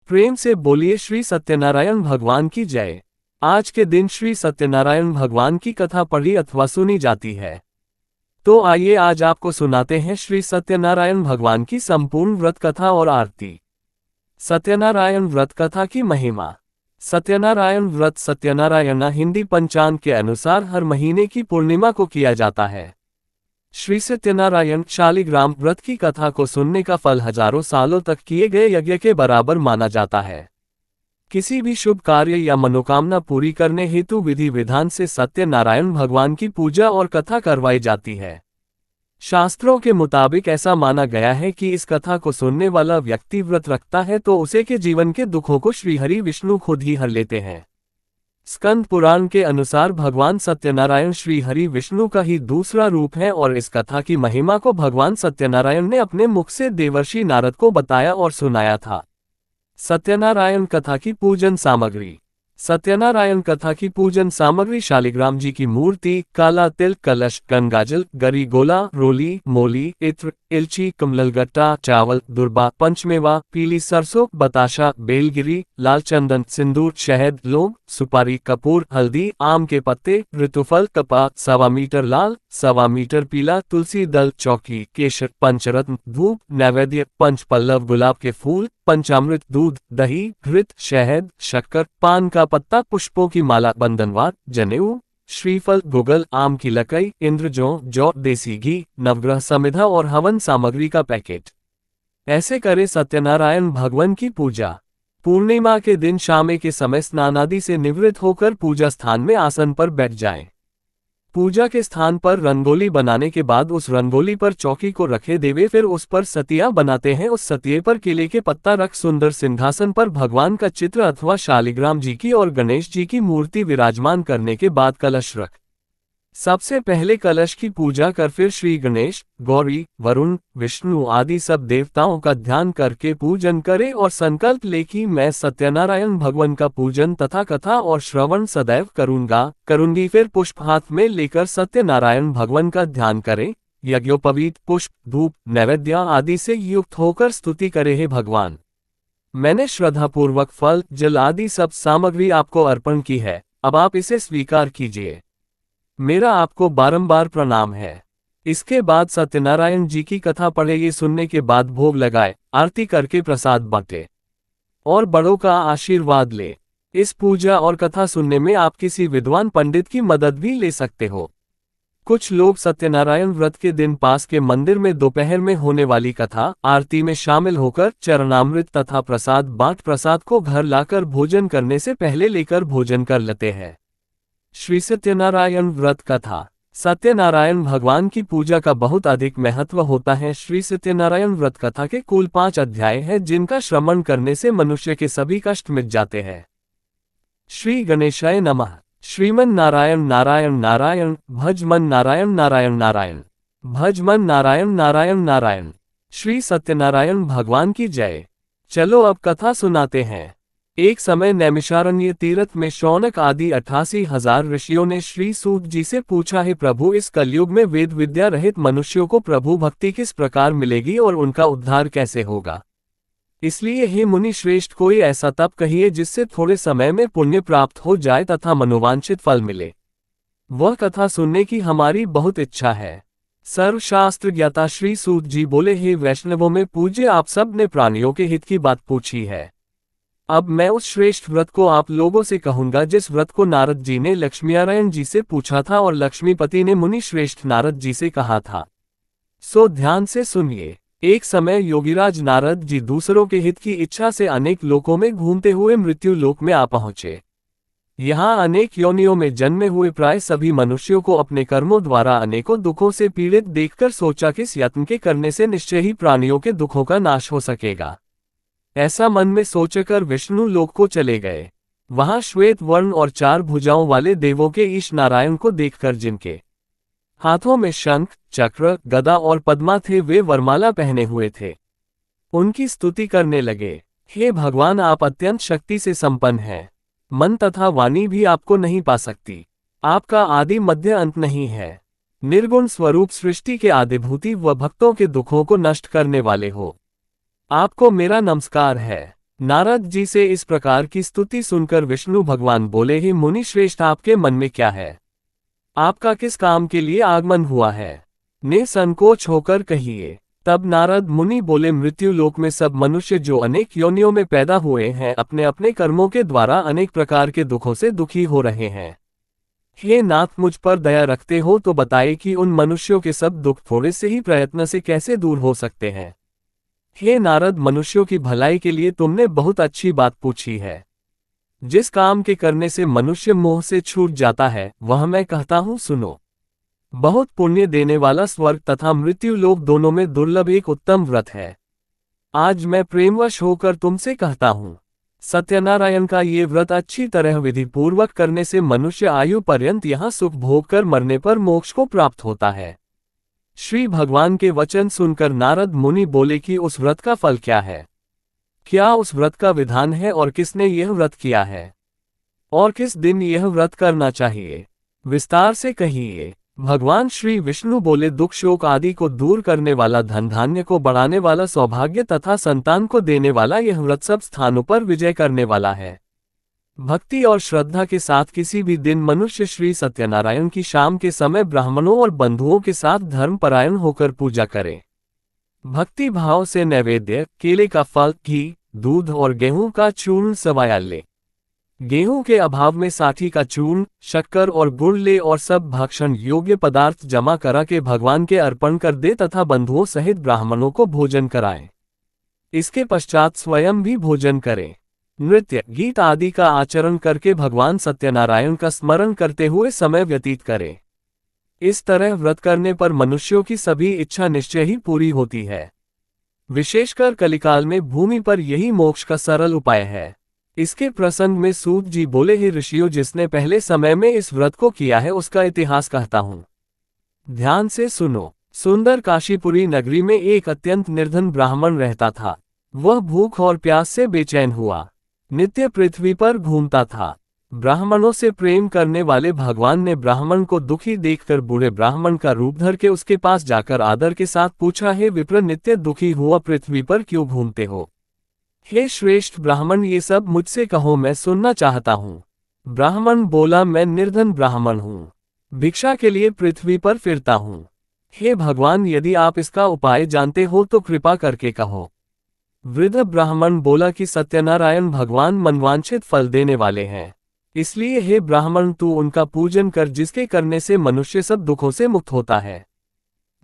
प्रेम से बोलिए श्री सत्यनारायण भगवान की जय। आज के दिन श्री सत्यनारायण भगवान की कथा पढ़ी अथवा सुनी जाती है। तो आइए आज आपको सुनाते हैं श्री सत्यनारायण भगवान की संपूर्ण व्रत कथा और आरती। सत्यनारायण व्रत कथा की महिमा। सत्यनारायण व्रत सत्यनारायण हिंदी पंचांग के अनुसार हर महीने की पूर्णिमा को किया जाता है। श्री सत्यनारायण शालिग्राम व्रत की कथा को सुनने का फल हजारों सालों तक किए गए यज्ञ के बराबर माना जाता है। किसी भी शुभ कार्य या मनोकामना पूरी करने हेतु विधि विधान से सत्यनारायण भगवान की पूजा और कथा करवाई जाती है। शास्त्रों के मुताबिक ऐसा माना गया है कि इस कथा को सुनने वाला व्यक्ति व्रत रखता है तो उसे के जीवन के दुखों को श्रीहरि विष्णु खुद ही हर लेते हैं। स्कंद पुराण के अनुसार भगवान सत्यनारायण श्री हरि विष्णु का ही दूसरा रूप है और इस कथा की महिमा को भगवान सत्यनारायण ने अपने मुख से देवर्षि नारद को बताया और सुनाया था। सत्यनारायण कथा की पूजन सामग्री। सत्यनारायण कथा की पूजन सामग्री शालिग्राम जी की मूर्ति, काला तिल, कलश, गंगाजल, गरी गोला, रोली, मोली, इत्र, इलची, कमलगट्टा, चावल, दुर्बा, पंचमेवा, पीली सरसों, बताशा, बेलगिरी, लाल चंदन, सिंदूर, शहद, लौंग, सुपारी, कपूर, हल्दी, आम के पत्ते, ऋतुफल, कपास, 1.25 मीटर लाल, 1.25 मीटर पीला, तुलसी दल, चौकी, केसर, पंचरत्न, धूप, नैवेद्य, पंचपल्लव, गुलाब के फूल, पंचामृत, दूध, दही, घृत, शहद, शक्कर, पान का पत्ता, पुष्पों की माला, बंधनवार, जनेऊ, श्रीफल, गुगल, आम की लकई, जौ, देसी घी, नवग्रह समिधा और हवन सामग्री का पैकेट। ऐसे करे सत्यनारायण भगवान की पूजा। पूर्णिमा के दिन शाम के समय स्नान आदि से निवृत्त होकर पूजा स्थान में आसन पर बैठ जाएं। पूजा के स्थान पर रंगोली बनाने के बाद उस रंगोली पर चौकी को रखे देवे, फिर उस पर सतिया बनाते हैं। उस सतिये पर केले के पत्ता रख सुंदर सिंहासन पर भगवान का चित्र अथवा शालिग्राम जी की और गणेश जी की मूर्ति विराजमान करने के बाद कलश रख। सबसे पहले कलश की पूजा कर फिर श्री गणेश, गौरी, वरुण, विष्णु आदि सब देवताओं का ध्यान करके पूजन करे और संकल्प ले कि मैं सत्यनारायण भगवान का पूजन तथा कथा और श्रवण सदैव करूंगी। फिर पुष्प हाथ में लेकर सत्यनारायण भगवान का ध्यान करें। यज्ञोपवीत, पुष्प, धूप, नैवेद्य आदि से युक्त होकर स्तुति करे, हे भगवान, मैंने श्रद्धापूर्वक फल, जल आदि सब सामग्री आपको अर्पण की है, अब आप इसे स्वीकार कीजिए। मेरा आपको बारंबार प्रणाम है। इसके बाद सत्यनारायण जी की कथा पढ़े। ये सुनने के बाद भोग लगाए, आरती करके प्रसाद बांटे और बड़ों का आशीर्वाद ले। इस पूजा और कथा सुनने में आप किसी विद्वान पंडित की मदद भी ले सकते हो। कुछ लोग सत्यनारायण व्रत के दिन पास के मंदिर में दोपहर में होने वाली कथा आरती में शामिल होकर चरणामृत तथा प्रसाद बांट प्रसाद को घर लाकर भोजन करने से पहले लेकर भोजन कर लेते हैं। श्री सत्यनारायण व्रत कथा। सत्यनारायण भगवान की पूजा का बहुत अधिक महत्व होता है। श्री सत्यनारायण व्रत कथा के कुल 5 अध्याय हैं जिनका श्रवण करने से मनुष्य के सभी कष्ट मिट जाते हैं। श्री गणेशाय नमः। श्रीमन नारायण नारायण नारायण, भज मन नारायण नारायण नारायण, भज मन नारायण नारायण नारायण। श्री सत्यनारायण भगवान की जय। चलो अब कथा सुनाते हैं। एक समय नैमिषारण्य तीर्थ में शौनक आदि 88,000 ऋषियों ने श्री सूत जी से पूछा, है प्रभु, इस कलयुग में वेद विद्या रहित मनुष्यों को प्रभु भक्ति किस प्रकार मिलेगी और उनका उद्धार कैसे होगा? इसलिए हे मुनि श्रेष्ठ, कोई ऐसा तप कहिए जिससे थोड़े समय में पुण्य प्राप्त हो जाए तथा मनोवांछित फल मिले। वह कथा सुनने की हमारी बहुत इच्छा है। सर्वशास्त्र ज्ञाता श्री सूत जी बोले, हे वैष्णवों में पूज्य, आप सब ने प्राणियों के हित की बात पूछी है। अब मैं उस श्रेष्ठ व्रत को आप लोगों से कहूंगा जिस व्रत को नारद जी ने लक्ष्मीनारायण जी से पूछा था और लक्ष्मीपति ने मुनि श्रेष्ठ नारद जी से कहा था। सो ध्यान से सुनिए। एक समय योगीराज नारद जी दूसरों के हित की इच्छा से अनेक लोकों में घूमते हुए मृत्यु लोक में आ पहुंचे। यहाँ अनेक योनियों में जन्मे हुए प्राय सभी मनुष्यों को अपने कर्मों द्वारा अनेकों दुखों से पीड़ित देखकर सोचा कि इस यत्न के करने से निश्चय ही प्राणियों के दुखों का नाश हो सकेगा। ऐसा मन में सोचकर विष्णु लोक को चले गए। वहां श्वेत वर्ण और 4 भुजाओं वाले देवों के ईश नारायण को देखकर, जिनके हाथों में शंख, चक्र, गदा और पद्मा थे, वे वरमाला पहने हुए थे, उनकी स्तुति करने लगे। हे भगवान, आप अत्यंत शक्ति से संपन्न हैं। मन तथा वाणी भी आपको नहीं पा सकती। आपका आदि मध्य अंत नहीं है। निर्गुण स्वरूप सृष्टि के आदिभूति व भक्तों के दुखों को नष्ट करने वाले हो। आपको मेरा नमस्कार है। नारद जी से इस प्रकार की स्तुति सुनकर विष्णु भगवान बोले, ही मुनि श्रेष्ठ, आपके मन में क्या है? आपका किस काम के लिए आगमन हुआ है? निसंकोच होकर कहिए। तब नारद मुनि बोले, मृत्यु लोक में सब मनुष्य जो अनेक योनियों में पैदा हुए हैं, अपने अपने कर्मों के द्वारा अनेक प्रकार के दुखों से दुखी हो रहे हैं। हे नाथ, मुझ पर दया रखते हो तो बताए कि उन मनुष्यों के सब दुख थोड़े से ही प्रयत्न से कैसे दूर हो सकते हैं। हे नारद, मनुष्यों की भलाई के लिए तुमने बहुत अच्छी बात पूछी है। जिस काम के करने से मनुष्य मोह से छूट जाता है, वह मैं कहता हूँ, सुनो। बहुत पुण्य देने वाला स्वर्ग तथा मृत्यु लोक दोनों में दुर्लभ एक उत्तम व्रत है। आज मैं प्रेमवश होकर तुमसे कहता हूँ, सत्यनारायण का ये व्रत अच्छी तरह विधि पूर्वक करने से मनुष्य आयु पर्यंत यहाँ सुख भोग कर मरने पर मोक्ष को प्राप्त होता है। श्री भगवान के वचन सुनकर नारद मुनि बोले कि उस व्रत का फल क्या है? क्या उस व्रत का विधान है और किसने यह व्रत किया है? और किस दिन यह व्रत करना चाहिए? विस्तार से कहिए। भगवान श्री विष्णु बोले, दुख शोक आदि को दूर करने वाला, धन धान्य को बढ़ाने वाला, सौभाग्य तथा संतान को देने वाला यह व्रत सब स्थानों पर विजय करने वाला है। भक्ति और श्रद्धा के साथ किसी भी दिन मनुष्य श्री सत्यनारायण की शाम के समय ब्राह्मणों और बंधुओं के साथ धर्मपरायण होकर पूजा करे। भक्ति भाव से नैवेद्य, केले का फल, घी, दूध और गेहूं का चूर्ण सवाया ले। गेहूं के अभाव में साठी का चूर्ण, शक्कर और गुड़ ले और सब भक्षण योग्य पदार्थ जमा करा के भगवान के अर्पण कर दे तथा बंधुओं सहित ब्राह्मणों को भोजन कराए। इसके पश्चात स्वयं भी भोजन करे। नृत्य, गीत आदि का आचरण करके भगवान सत्यनारायण का स्मरण करते हुए समय व्यतीत करे। इस तरह व्रत करने पर मनुष्यों की सभी इच्छा निश्चय ही पूरी होती है। विशेषकर कलिकाल में भूमि पर यही मोक्ष का सरल उपाय है। इसके प्रसंग में सूत जी बोले, हे ऋषियों, जिसने पहले समय में इस व्रत को किया है उसका इतिहास कहता हूँ, ध्यान से सुनो। सुंदर काशीपुरी नगरी में एक अत्यंत निर्धन ब्राह्मण रहता था। वह भूख और प्यास से बेचैन हुआ नित्य पृथ्वी पर घूमता था। ब्राह्मणों से प्रेम करने वाले भगवान ने ब्राह्मण को दुखी देखकर बूढ़े ब्राह्मण का रूप धर के उसके पास जाकर आदर के साथ पूछा, हे विप्र, नित्य दुखी हुआ पृथ्वी पर क्यों घूमते हो? हे श्रेष्ठ ब्राह्मण, ये सब मुझसे कहो, मैं सुनना चाहता हूँ। ब्राह्मण बोला, मैं निर्धन ब्राह्मण हूँ, भिक्षा के लिए पृथ्वी पर फिरता हूँ। हे भगवान, यदि आप इसका उपाय जानते हो तो कृपा करके कहो। वृद्ध ब्राह्मण बोला कि सत्यनारायण भगवान मनवांछित फल देने वाले हैं, इसलिए हे ब्राह्मण, तू उनका पूजन कर, जिसके करने से मनुष्य सब दुखों से मुक्त होता है।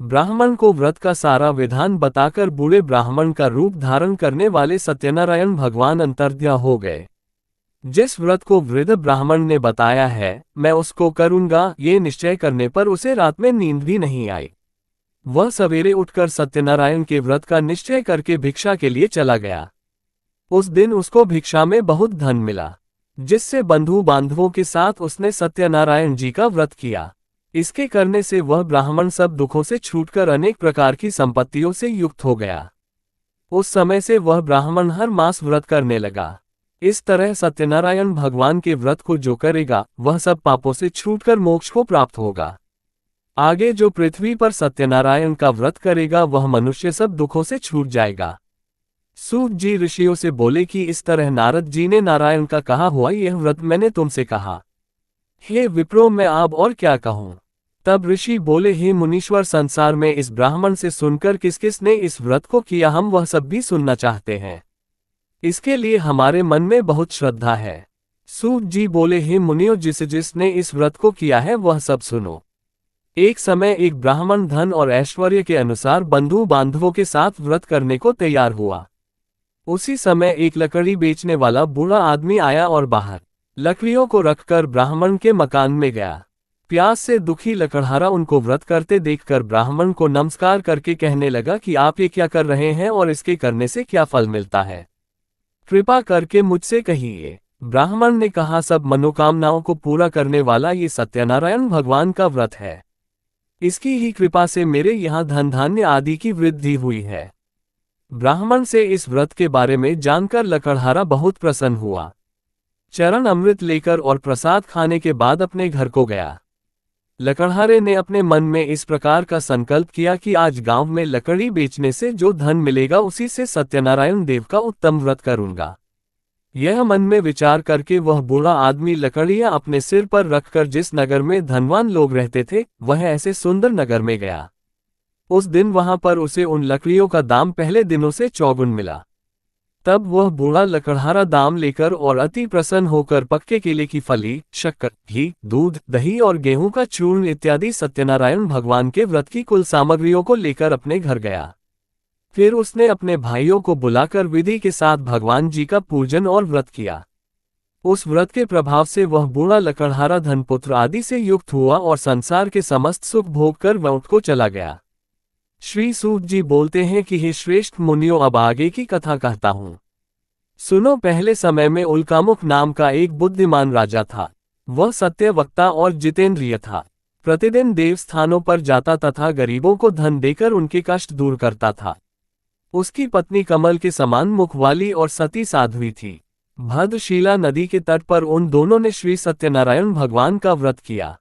ब्राह्मण को व्रत का सारा विधान बताकर बूढ़े ब्राह्मण का रूप धारण करने वाले सत्यनारायण भगवान अंतर्ध्यान हो गए। जिस व्रत को वृद्ध ब्राह्मण ने बताया है, मैं उसको करूंगा, ये निश्चय करने पर उसे रात में नींद भी नहीं आई। वह सवेरे उठकर सत्यनारायण के व्रत का निश्चय करके भिक्षा के लिए चला गया। उस दिन उसको भिक्षा में बहुत धन मिला, जिससे बंधु बांधवों के साथ उसने सत्यनारायण जी का व्रत किया। इसके करने से वह ब्राह्मण सब दुखों से छूटकर अनेक प्रकार की संपत्तियों से युक्त हो गया। उस समय से वह ब्राह्मण हर मास व्रत करने लगा। इस तरह सत्यनारायण भगवान के व्रत को जो करेगा, वह सब पापों से छूटकर मोक्ष को प्राप्त होगा। आगे जो पृथ्वी पर सत्यनारायण का व्रत करेगा, वह मनुष्य सब दुखों से छूट जाएगा। सूत जी ऋषियों से बोले कि इस तरह नारद जी ने नारायण का कहा हुआ यह व्रत मैंने तुमसे कहा। हे विप्रो, मैं अब और क्या कहूँ? तब ऋषि बोले, हे मुनीश्वर, संसार में इस ब्राह्मण से सुनकर किस किस ने इस व्रत को किया, हम वह सब भी सुनना चाहते हैं। इसके लिए हमारे मन में बहुत श्रद्धा है। सूत जी बोले, हे मुनियों, जिसने इस व्रत को किया है वह सब सुनो। एक समय एक ब्राह्मण धन और ऐश्वर्य के अनुसार बंधु बांधवों के साथ व्रत करने को तैयार हुआ। उसी समय एक लकड़ी बेचने वाला बूढ़ा आदमी आया और बाहर लकड़ियों को रखकर ब्राह्मण के मकान में गया। प्यास से दुखी लकड़हारा उनको व्रत करते देखकर ब्राह्मण को नमस्कार करके कहने लगा कि आप ये क्या कर रहे हैं और इसके करने से क्या फल मिलता है? कृपा करके मुझसे कहिए। ब्राह्मण ने कहा, सब मनोकामनाओं को पूरा करने वाला ये सत्यनारायण भगवान का व्रत है। इसकी ही कृपा से मेरे यहाँ धन धान्य आदि की वृद्धि हुई है। ब्राह्मण से इस व्रत के बारे में जानकर लकड़हारा बहुत प्रसन्न हुआ। चरण अमृत लेकर और प्रसाद खाने के बाद अपने घर को गया। लकड़हारे ने अपने मन में इस प्रकार का संकल्प किया कि आज गांव में लकड़ी बेचने से जो धन मिलेगा उसी से सत्यनारायण देव का उत्तम व्रत करूंगा। यह मन में विचार करके वह बूढ़ा आदमी लकड़ियां अपने सिर पर रखकर जिस नगर में धनवान लोग रहते थे वह ऐसे सुंदर नगर में गया। उस दिन वहां पर उसे उन लकड़ियों का दाम पहले दिनों से चौगुन मिला। तब वह बूढ़ा लकड़हारा दाम लेकर और अति प्रसन्न होकर पक्के केले की फली, शक्कर, घी, दूध, दही और गेहूं का चूर्ण इत्यादि सत्यनारायण भगवान के व्रत की कुल सामग्रियों को लेकर अपने घर गया। फिर उसने अपने भाइयों को बुलाकर विधि के साथ भगवान जी का पूजन और व्रत किया। उस व्रत के प्रभाव से वह बूढ़ा लकड़हारा धनपुत्र आदि से युक्त हुआ और संसार के समस्त सुख भोग कर वह को चला गया। श्री सूत जी बोलते हैं कि हे श्रेष्ठ मुनियों, अब आगे की कथा कहता हूँ। सुनो, पहले समय में उल्कामुख नाम का एक बुद्धिमान राजा था। वह सत्य वक्ता और जितेंद्रिय था। प्रतिदिन देव स्थानों पर जाता तथा गरीबों को धन देकर उनके कष्ट दूर करता था। उसकी पत्नी कमल के समान मुख वाली और सती साध्वी थी। भद्रशिला नदी के तट पर उन दोनों ने श्री सत्यनारायण भगवान का व्रत किया।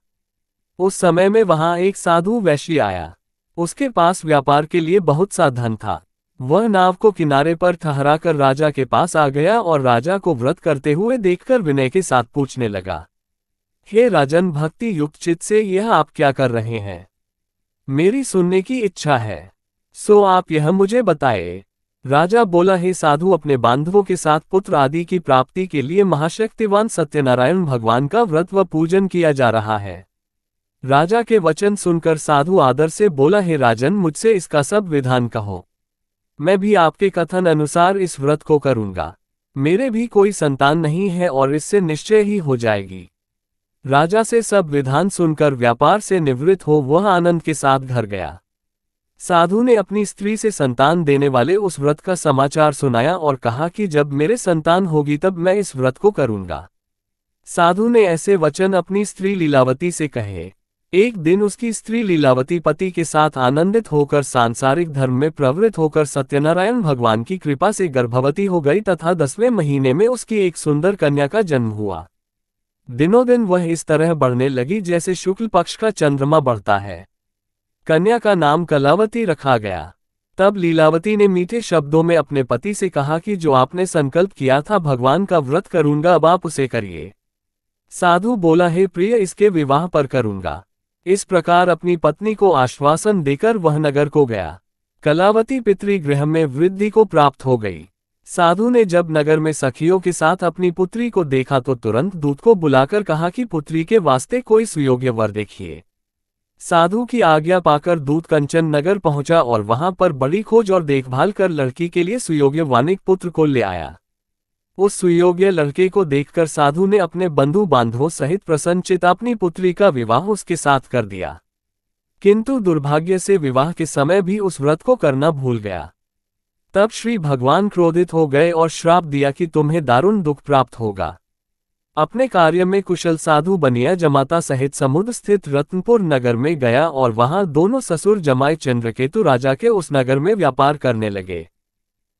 उस समय में वहां एक साधु वैश्य आया। उसके पास व्यापार के लिए बहुत सा धन था। वह नाव को किनारे पर ठहराकर राजा के पास आ गया और राजा को व्रत करते हुए देखकर विनय के साथ पूछने लगा, हे राजन, भक्ति युक्त चित्त से यह आप क्या कर रहे हैं? मेरी सुनने की इच्छा है, सो आप यह मुझे बताए। राजा बोला, हे साधु, अपने बांधवों के साथ पुत्र आदि की प्राप्ति के लिए महाशक्तिवान सत्यनारायण भगवान का व्रत व पूजन किया जा रहा है। राजा के वचन सुनकर साधु आदर से बोला, हे राजन, मुझसे इसका सब विधान कहो। मैं भी आपके कथन अनुसार इस व्रत को करूंगा। मेरे भी कोई संतान नहीं है और इससे निश्चय ही हो जाएगी। राजा से सब विधान सुनकर व्यापार से निवृत्त हो वह आनंद के साथ घर गया। साधु ने अपनी स्त्री से संतान देने वाले उस व्रत का समाचार सुनाया और कहा कि जब मेरे संतान होगी तब मैं इस व्रत को करूंगा। साधु ने ऐसे वचन अपनी स्त्री लीलावती से कहे। एक दिन उसकी स्त्री लीलावती पति के साथ आनंदित होकर सांसारिक धर्म में प्रवृत्त होकर सत्यनारायण भगवान की कृपा से गर्भवती हो गई तथा 10वें महीने में उसकी एक सुंदर कन्या का जन्म हुआ। दिनों दिन वह इस तरह बढ़ने लगी जैसे शुक्ल पक्ष का चंद्रमा बढ़ता है। कन्या का नाम कलावती रखा गया। तब लीलावती ने मीठे शब्दों में अपने पति से कहा कि जो आपने संकल्प किया था भगवान का व्रत करूंगा, अब आप उसे करिए। साधु बोला, हे प्रिय, इसके विवाह पर करूंगा। इस प्रकार अपनी पत्नी को आश्वासन देकर वह नगर को गया। कलावती पितृगृह में वृद्धि को प्राप्त हो गई। साधु ने जब नगर में सखियों के साथ अपनी पुत्री को देखा तो तुरंत दूत को बुलाकर कहा कि पुत्री के वास्ते कोई सुयोग्य वर देखिए। साधु की आज्ञा पाकर दूत कंचन नगर पहुंचा और वहां पर बड़ी खोज और देखभाल कर लड़की के लिए सुयोग्य वानिक पुत्र को ले आया। उस सुयोग्य लड़के को देखकर साधु ने अपने बंधु बांधवों सहित प्रसन्नचित अपनी पुत्री का विवाह उसके साथ कर दिया। किंतु दुर्भाग्य से विवाह के समय भी उस व्रत को करना भूल गया। तब श्री भगवान क्रोधित हो गए और श्राप दिया कि तुम्हें दारुण दुख प्राप्त होगा। अपने कार्य में कुशल साधु बनिया जमाता सहित समुद्र स्थित रत्नपुर नगर में गया और वहां दोनों ससुर जमाई चंद्रकेतु राजा के उस नगर में व्यापार करने लगे।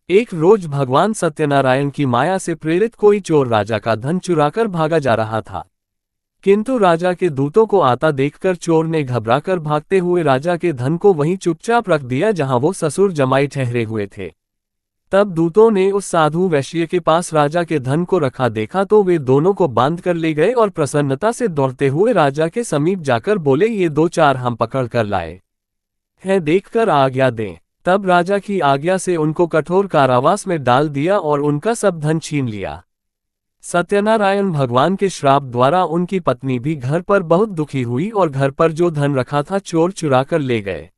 एक रोज भगवान सत्यनारायण की माया से प्रेरित कोई चोर राजा का धन चुराकर भागा जा रहा था। किंतु राजा के दूतों को आता देखकर चोर ने घबराकर भागते हुए राजा के धन को वहीं चुपचाप रख दिया जहां वो ससुर जमाई ठहरे हुए थे। तब दूतों ने उस साधु वैश्य के पास राजा के धन को रखा देखा तो वे दोनों को बांध कर ले गए और प्रसन्नता से दौड़ते हुए राजा के समीप जाकर बोले, ये 2-4 हम पकड़ कर लाए हैं, देखकर आज्ञा दें। तब राजा की आज्ञा से उनको कठोर कारावास में डाल दिया और उनका सब धन छीन लिया। सत्यनारायण भगवान के श्राप द्वारा उनकी पत्नी भी घर पर बहुत दुखी हुई और घर पर जो धन रखा था चोर चुरा कर ले गए।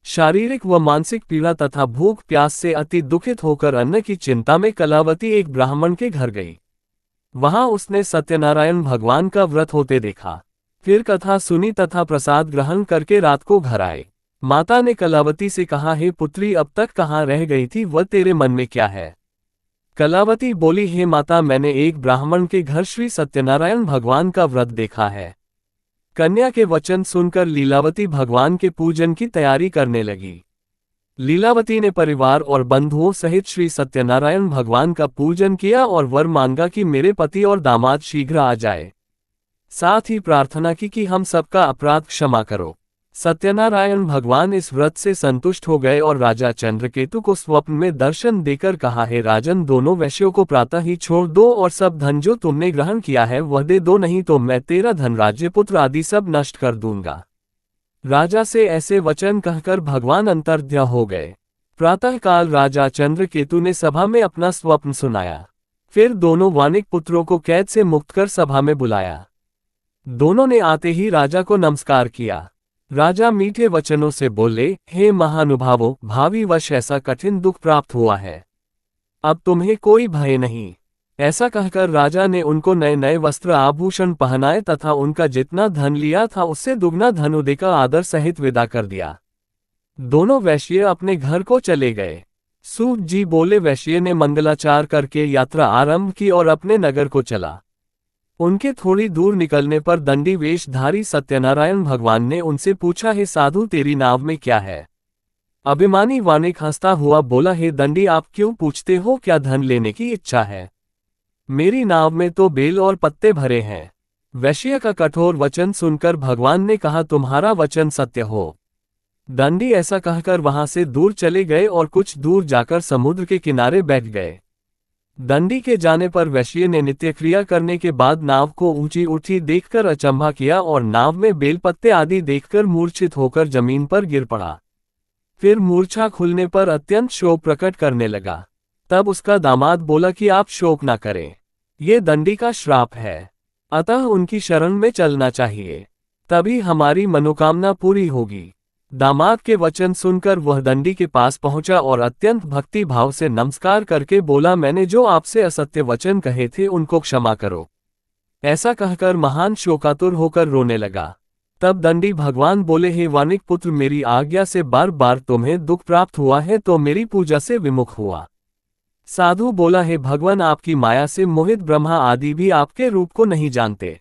शारीरिक व मानसिक पीड़ा तथा भूख प्यास से अति दुखित होकर अन्न की चिंता में कलावती एक ब्राह्मण के घर गई। वहां उसने सत्यनारायण भगवान का व्रत होते देखा। फिर कथा सुनी तथा प्रसाद ग्रहण करके रात को घर आए। माता ने कलावती से कहा, हे पुत्री, अब तक कहाँ रह गई थी, वह तेरे मन में क्या है? कलावती बोली, हे माता, मैंने एक ब्राह्मण के घर श्री सत्यनारायण भगवान का व्रत देखा है। कन्या के वचन सुनकर लीलावती भगवान के पूजन की तैयारी करने लगी। लीलावती ने परिवार और बंधुओं सहित श्री सत्यनारायण भगवान का पूजन किया और वर मांगा कि मेरे पति और दामाद शीघ्र आ जाए। साथ ही प्रार्थना की कि हम सबका अपराध क्षमा करो। सत्यनारायण भगवान इस व्रत से संतुष्ट हो गए और राजा चंद्रकेतु को स्वप्न में दर्शन देकर कहा, हे राजन, दोनों वैश्यों को प्रातः ही छोड़ दो और सब धन जो तुमने ग्रहण किया है वह दे दो, नहीं तो मैं तेरा धन, राज्य, पुत्र आदि सब नष्ट कर दूंगा। राजा से ऐसे वचन कहकर भगवान अंतर्ध्यान हो गए। प्रातःकाल राजा चंद्रकेतु ने सभा में अपना स्वप्न सुनाया। फिर दोनों वानिक पुत्रों को कैद से मुक्त कर सभा में बुलाया। दोनों ने आते ही राजा को नमस्कार किया। राजा मीठे वचनों से बोले, हे महानुभावों, भावी वश ऐसा कठिन दुख प्राप्त हुआ है, अब तुम्हें कोई भय नहीं। ऐसा कहकर राजा ने उनको नए नए वस्त्र आभूषण पहनाए तथा उनका जितना धन लिया था उससे दुगना धन देकर आदर सहित विदा कर दिया। दोनों वैश्य अपने घर को चले गए। सूत जी बोले, वैश्य ने मंगलाचार करके यात्रा आरंभ की और अपने नगर को चला। उनके थोड़ी दूर निकलने पर दंडी वेशधारी सत्यनारायण भगवान ने उनसे पूछा, हे साधु, तेरी नाव में क्या है? अभिमानी वानिक हंसता हुआ बोला, हे दंडी, आप क्यों पूछते हो, क्या धन लेने की इच्छा है? मेरी नाव में तो बेल और पत्ते भरे हैं। वैश्य का कठोर वचन सुनकर भगवान ने कहा, तुम्हारा वचन सत्य हो। दंडी ऐसा कहकर वहां से दूर चले गए और कुछ दूर जाकर समुद्र के किनारे बैठ गए। दंडी के जाने पर वैश्य ने नित्य क्रिया करने के बाद नाव को ऊंची उठी देखकर अचंभा किया और नाव में बेलपत्ते आदि देखकर मूर्छित होकर जमीन पर गिर पड़ा। फिर मूर्छा खुलने पर अत्यंत शोक प्रकट करने लगा। तब उसका दामाद बोला कि आप शोक न करें, ये दंडी का श्राप है, अतः उनकी शरण में चलना चाहिए, तभी हमारी मनोकामना पूरी होगी। दामाद के वचन सुनकर वह दंडी के पास पहुंचा और अत्यंत भक्ति भाव से नमस्कार करके बोला, मैंने जो आपसे असत्य वचन कहे थे उनको क्षमा करो। ऐसा कहकर महान शोकातुर होकर रोने लगा। तब दंडी भगवान बोले, हे वानिक पुत्र, मेरी आज्ञा से बार बार तुम्हें दुख प्राप्त हुआ है तो मेरी पूजा से विमुख हुआ। साधु बोला, हे भगवान, आपकी माया से मोहित ब्रह्मा आदि भी आपके रूप को नहीं जानते,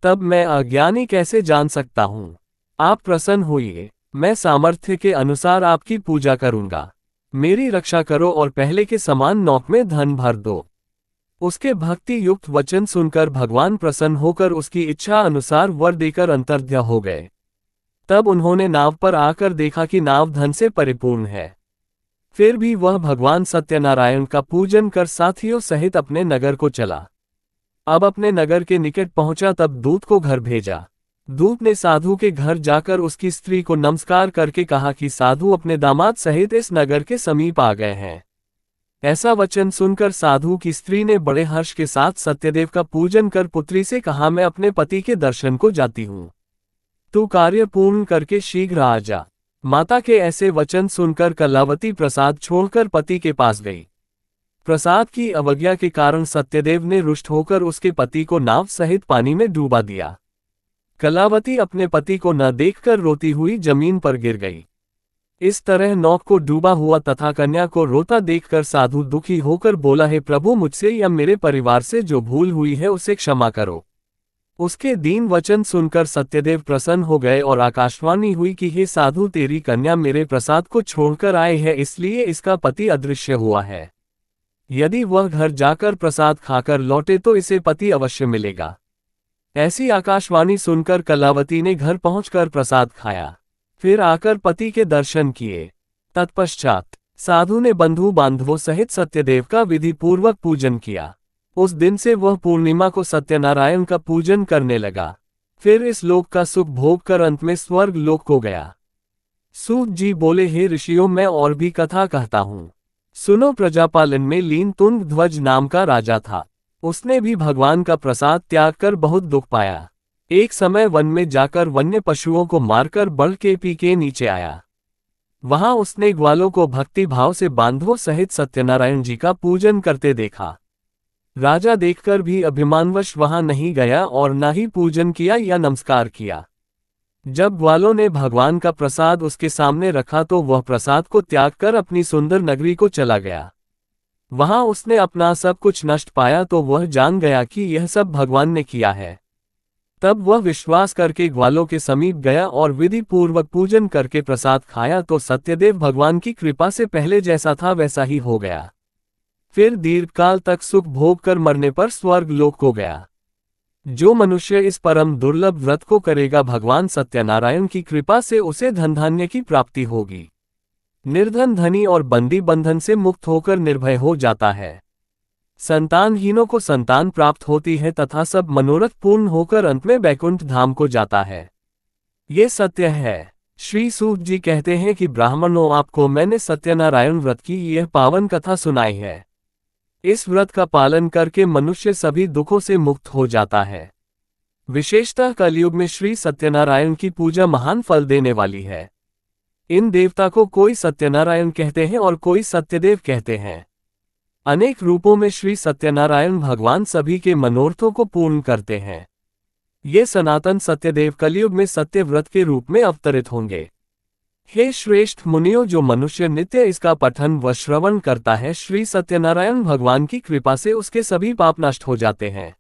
तब मैं अज्ञानी कैसे जान सकता हूँ? आप प्रसन्न होइए, मैं सामर्थ्य के अनुसार आपकी पूजा करूंगा। मेरी रक्षा करो और पहले के समान नौक में धन भर दो। उसके भक्ति युक्त वचन सुनकर भगवान प्रसन्न होकर उसकी इच्छा अनुसार वर देकर अंतर्ध्यान हो गए। तब उन्होंने नाव पर आकर देखा कि नाव धन से परिपूर्ण है। फिर भी वह भगवान सत्यनारायण का पूजन कर साथियों सहित अपने नगर को चला। अब अपने नगर के निकट पहुंचा तब दूत को घर भेजा। दूत ने साधु के घर जाकर उसकी स्त्री को नमस्कार करके कहा कि साधु अपने दामाद सहित इस नगर के समीप आ गए हैं। ऐसा वचन सुनकर साधु की स्त्री ने बड़े हर्ष के साथ सत्यदेव का पूजन कर पुत्री से कहा, मैं अपने पति के दर्शन को जाती हूँ, तू कार्य पूर्ण करके शीघ्र आ जा। माता के ऐसे वचन सुनकर कलावती प्रसाद छोड़कर पति के पास गई। प्रसाद की अवज्ञा के कारण सत्यदेव ने रुष्ट होकर उसके पति को नाव सहित पानी में डूबा दिया। कलावती अपने पति को न देखकर रोती हुई जमीन पर गिर गई। इस तरह नौक को डूबा हुआ तथा कन्या को रोता देखकर साधु दुखी होकर बोला, हे प्रभु, मुझसे या मेरे परिवार से जो भूल हुई है उसे क्षमा करो। उसके दीन वचन सुनकर सत्यदेव प्रसन्न हो गए और आकाशवाणी हुई कि हे साधु, तेरी कन्या मेरे प्रसाद को छोड़कर आए है, इसलिए इसका पति अदृश्य हुआ है। यदि वह घर जाकर प्रसाद खाकर लौटे तो इसे पति अवश्य मिलेगा। ऐसी आकाशवाणी सुनकर कलावती ने घर पहुंचकर प्रसाद खाया, फिर आकर पति के दर्शन किए। तत्पश्चात साधु ने बंधु बांधवों सहित सत्यदेव का विधि पूर्वक पूजन किया। उस दिन से वह पूर्णिमा को सत्यनारायण का पूजन करने लगा। फिर इस लोक का सुख भोग कर अंत में स्वर्ग लोक को गया। सूत जी बोले, हे ऋषियों, मैं और भी कथा कहता हूँ, सुनो। प्रजापालन में लीन तुंग ध्वज नाम का राजा था। उसने भी भगवान का प्रसाद त्याग कर बहुत दुख पाया। एक समय वन में जाकर वन्य पशुओं को मारकर बल के पी के नीचे आया। वहां उसने ग्वालों को भक्ति भाव से बांधवों सहित सत्यनारायण जी का पूजन करते देखा। राजा देखकर भी अभिमानवश वहां नहीं गया और न ही पूजन किया या नमस्कार किया। जब ग्वालों ने भगवान का प्रसाद उसके सामने रखा तो वह प्रसाद को त्याग कर अपनी सुंदर नगरी को चला गया। वहां उसने अपना सब कुछ नष्ट पाया तो वह जान गया कि यह सब भगवान ने किया है। तब वह विश्वास करके ग्वालों के समीप गया और विधि पूर्वक पूजन करके प्रसाद खाया तो सत्यदेव भगवान की कृपा से पहले जैसा था वैसा ही हो गया। फिर दीर्घकाल तक सुख भोग कर मरने पर स्वर्ग लोक को गया। जो मनुष्य इस परम दुर्लभ व्रत को करेगा, भगवान सत्यनारायण की कृपा से उसे धन धान्य की प्राप्ति होगी। निर्धन धनी और बंदी बंधन से मुक्त होकर निर्भय हो जाता है। संतानहीनों को संतान प्राप्त होती है तथा सब मनोरथ पूर्ण होकर अंत में बैकुंठ धाम को जाता है। ये सत्य है। श्री सूत जी कहते हैं कि ब्राह्मणों, आपको मैंने सत्यनारायण व्रत की यह पावन कथा सुनाई है। इस व्रत का पालन करके मनुष्य सभी दुखों से मुक्त हो जाता है। विशेषतः कलयुग में श्री सत्यनारायण की पूजा महान फल देने वाली है। इन देवता को कोई सत्यनारायण कहते हैं और कोई सत्यदेव कहते हैं। अनेक रूपों में श्री सत्यनारायण भगवान सभी के मनोरथों को पूर्ण करते हैं। ये सनातन सत्यदेव कलयुग में सत्य व्रत के रूप में अवतरित होंगे। हे श्रेष्ठ मुनियों, जो मनुष्य नित्य इसका पठन व श्रवण करता है, श्री सत्यनारायण भगवान की कृपा से उसके सभी पाप नष्ट हो जाते हैं।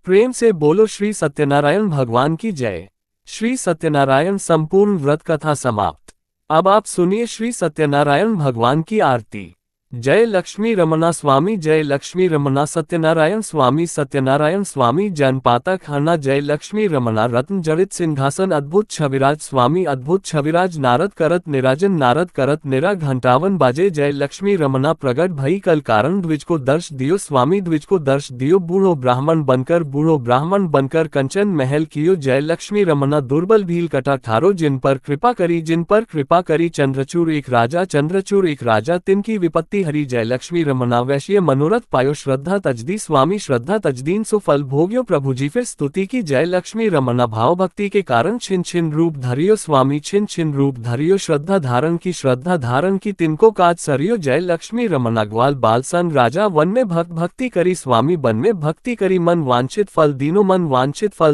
प्रेम से बोलो श्री सत्यनारायण भगवान की जय। श्री सत्यनारायण संपूर्ण व्रत कथा समाप्त। अब आप सुनिए श्री सत्यनारायण भगवान की आरती। जय लक्ष्मी रमना स्वामी, जय लक्ष्मी रमना सत्यनारायण स्वामी, सत्यनारायण स्वामी जनपातक हरना, जय लक्ष्मी रमना रत्न जड़ित सिंहासन अद्भुत छविराज स्वामी, अद्भुत छविराज नारद करत निराजन, नारद करत निरा घंटावन बाजे, जय लक्ष्मी रमना प्रगट भई कल कारण, द्विज को दर्श दियो स्वामी, द्विज को दर्श दियो, बूढ़ो ब्राह्मण बनकर कंचन महल कियो, जय लक्ष्मी रमना दुर्बल भील कटा ठारो, जिन पर कृपा करी चंद्रचूर एक राजा तिनकी विपत्ति हरि, जय लक्ष्मी रमना वैश्य मनोरथ पायो, श्रद्धा तजदी स्वामी, श्रद्धा तजदीन सुफल भोग्यो, प्रभु जी फिर स्तुति की, जय लक्ष्मी रमना भाव भक्ति के कारण छिन छिन रूप धरियो स्वामी, छिन छिन रूप धरियो, श्रद्धा धारण की तिनको काज सरियो, जय लक्ष्मी रमना ग्वाल बाल सन राजा, वन में भक्ति करी स्वामी, वन में भक्ति करी, मन वांछित फल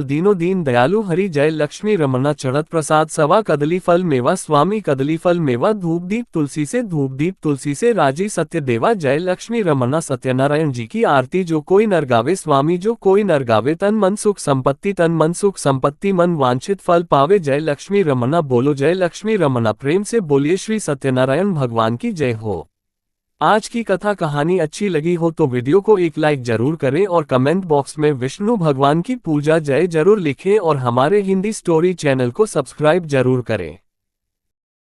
दीनो दीन दयालु हरि, जय लक्ष्मी रमना चढ़त प्रसाद सवा, कदली फल मेवा स्वामी, कदली फल मेवा, धूप दीप तुलसी से राजी सत्य देवा, जय लक्ष्मी रमना सत्यनारायण जी की आरती। जो कोई नर गावे स्वामी, जो कोई नर गावे, तन मन सुख संपत्ति मन वांछित फल पावे, जय लक्ष्मी रमना। बोलो जय लक्ष्मी रमना, प्रेम से बोलिए श्री सत्यनारायण भगवान की जय हो। आज की कथा कहानी अच्छी लगी हो तो वीडियो को एक लाइक जरूर करें और कमेंट बॉक्स में विष्णु भगवान की पूजा जय जरूर लिखें और हमारे हिंदी स्टोरी चैनल को सब्सक्राइब जरूर करें।